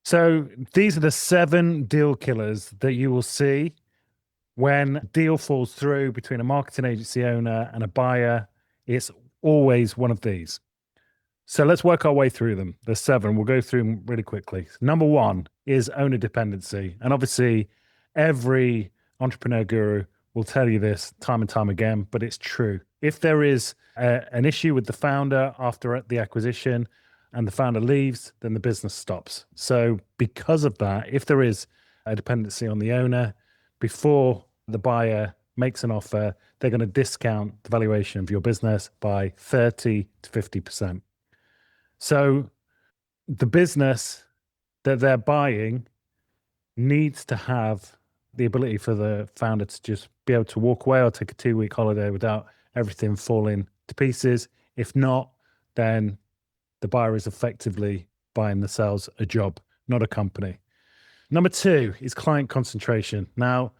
So these are the 7 deal killers that you will see when a deal falls through between a marketing agency owner and a buyer. It's always one of these. So let's work our way through them. There's 7. We'll go through them really quickly. Number 1 is owner dependency. And obviously, every entrepreneur guru will tell you this time and time again, but it's true. If there is an issue with the founder after the acquisition and the founder leaves, then the business stops. So because of that, if there is a dependency on the owner, before the buyer makes an offer, they're going to discount the valuation of your business by 30 to 50%. So the business that they're buying needs to have the ability for the founder to just be able to walk away or take a 2-week holiday without everything falling to pieces. If not, then the buyer is effectively buying themselves a job, not a company. Number 2 is client concentration. Now,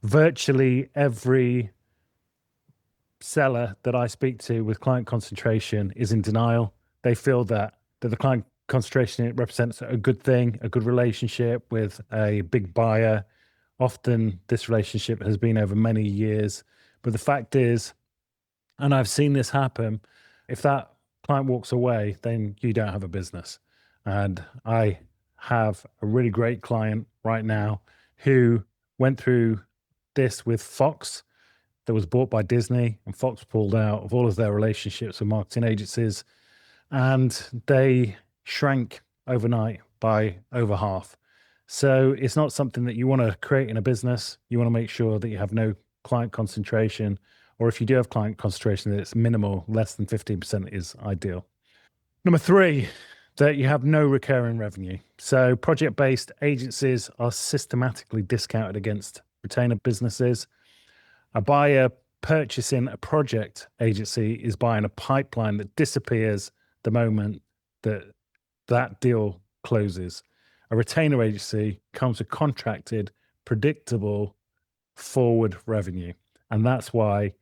virtually every seller that I speak to with client concentration is in denial. They feel that the client concentration represents a good thing, a good relationship with a big buyer. Often this relationship has been over many years. But the fact is, and I've seen this happen, if that client walks away, then you don't have a business. And I have a really great client right now who went through this with Fox, that was bought by Disney, and Fox pulled out of all of their relationships with marketing agencies, and they shrank overnight by over half. So it's not something that you want to create in a business. You want to make sure that you have no client concentration, or if you do have client concentration, that it's minimal, less than 15% is ideal. Number 3, that you have no recurring revenue. So project-based agencies are systematically discounted against retainer businesses. A buyer purchasing a project agency is buying a pipeline that disappears the moment that that deal closes. A retainer agency comes with contracted, predictable, forward revenue. And that's why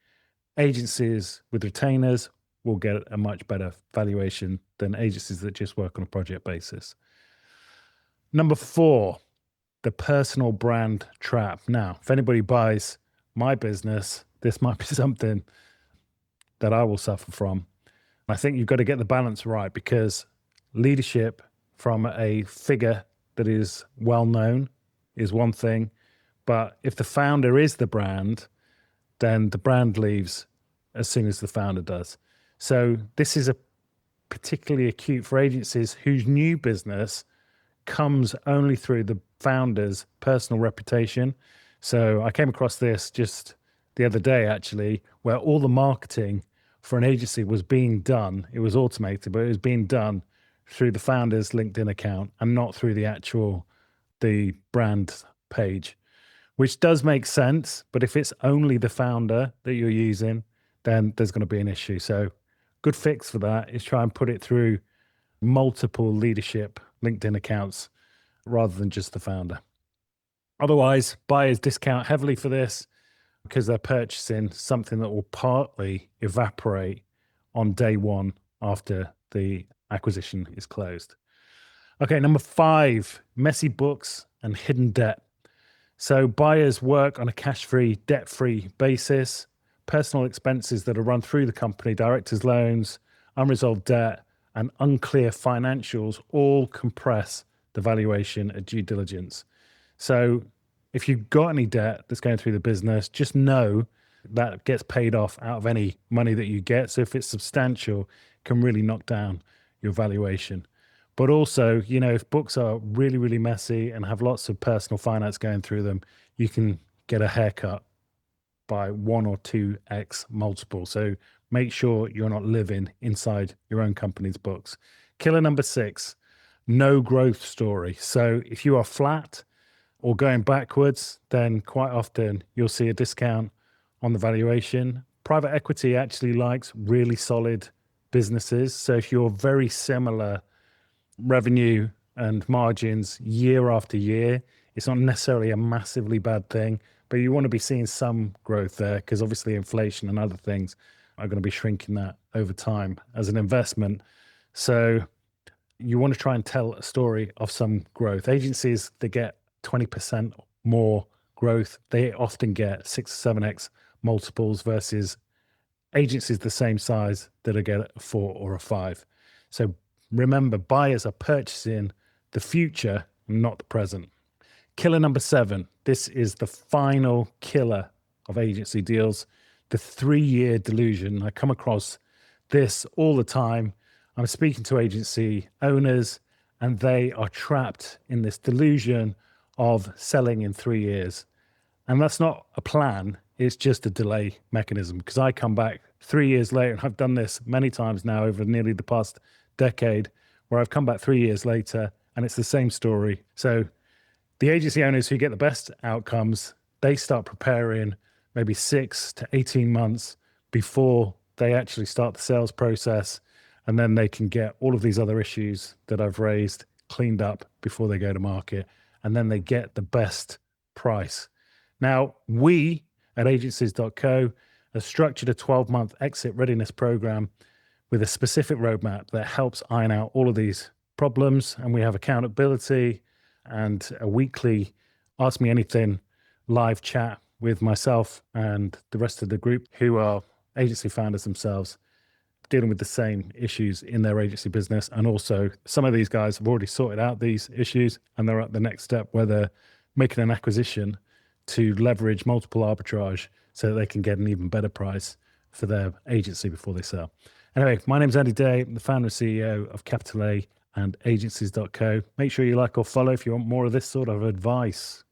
agencies with retainers will get a much better valuation than agencies that just work on a project basis. Number 4, the personal brand trap. Now, if anybody buys my business, this might be something that I will suffer from. I think you've got to get the balance right, because leadership from a figure that is well known is one thing, but if the founder is the brand, then the brand leaves as soon as the founder does. So this is a particularly acute for agencies whose new business comes only through the founder's personal reputation. So I came across this just the other day, actually, where all the marketing for an agency was being done. It was automated, but it was being done through the founder's LinkedIn account and not through the brand page, which does make sense. But if it's only the founder that you're using, then there's going to be an issue. So good fix for that is try and put it through multiple leadership LinkedIn accounts rather than just the founder. Otherwise, buyers discount heavily for this because they're purchasing something that will partly evaporate on day one after the acquisition is closed. Okay, number 5, messy books and hidden debt. So buyers work on a cash-free, debt-free basis. Personal expenses that are run through the company, directors' loans, unresolved debt, and unclear financials all compress the valuation at due diligence. So if you've got any debt that's going through the business, just know that gets paid off out of any money that you get. So if it's substantial, it can really knock down your valuation. But also, if books are really, really messy and have lots of personal finance going through them, you can get a haircut by 1 or 2x multiple. So make sure you're not living inside your own company's books. Killer number 6, no growth story. So if you are flat or going backwards, then quite often you'll see a discount on the valuation. Private equity actually likes really solid businesses. So if you're very similar revenue and margins year after year, it's not necessarily a massively bad thing, but you want to be seeing some growth there, because obviously inflation and other things are going to be shrinking that over time as an investment. So you want to try and tell a story of some growth. Agencies that get 20% more growth, they often get 6 or 7x multiples versus agencies the same size that are get a 4 or a 5. So remember, buyers are purchasing the future, not the present. Killer number 7. This is the final killer of agency deals, the 3-year delusion. I come across this all the time. I'm speaking to agency owners, and they are trapped in this delusion of selling in 3 years. And that's not a plan, it's just a delay mechanism. Because I come back 3 years later, and I've done this many times now over nearly the past decade, where I've come back 3 years later and it's the same story. So the agency owners who get the best outcomes, they start preparing maybe 6 to 18 months before they actually start the sales process. And then they can get all of these other issues that I've raised cleaned up before they go to market. And then they get the best price. Now, we at agencies.co have structured a 12-month exit readiness program with a specific roadmap that helps iron out all of these problems. And we have accountability and a weekly Ask Me Anything live chat with myself and the rest of the group who are agency founders themselves, dealing with the same issues in their agency business. And also, some of these guys have already sorted out these issues and they're at the next step where they're making an acquisition to leverage multiple arbitrage so that they can get an even better price for their agency before they sell. Anyway, my name's Andy Day. I'm the founder and CEO of Capital A and agencies.co. Make sure you like or follow if you want more of this sort of advice.